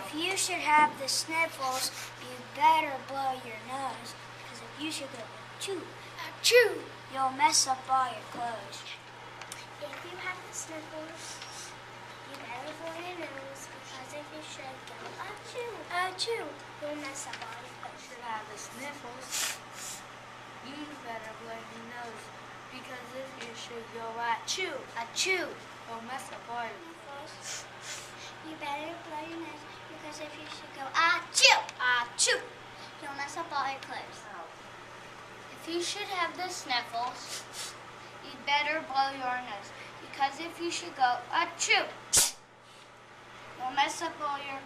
If you should have the sniffles, you better blow your nose. Because if you should go achoo, achoo, you'll mess up all your clothes. If you have the sniffles, you better blow your nose. Because if you should go achoo, achoo, you'll mess up all your clothes. If you have the sniffles, you better blow your nose. Because if you should go achoo, achoo, you'll mess up all your clothes. You better blow your nose. Because if you should go achoo, achoo, you'll mess up all your clothes. If you should have the sniffles, you'd better blow your nose. Because if you should go achoo, you'll mess up all your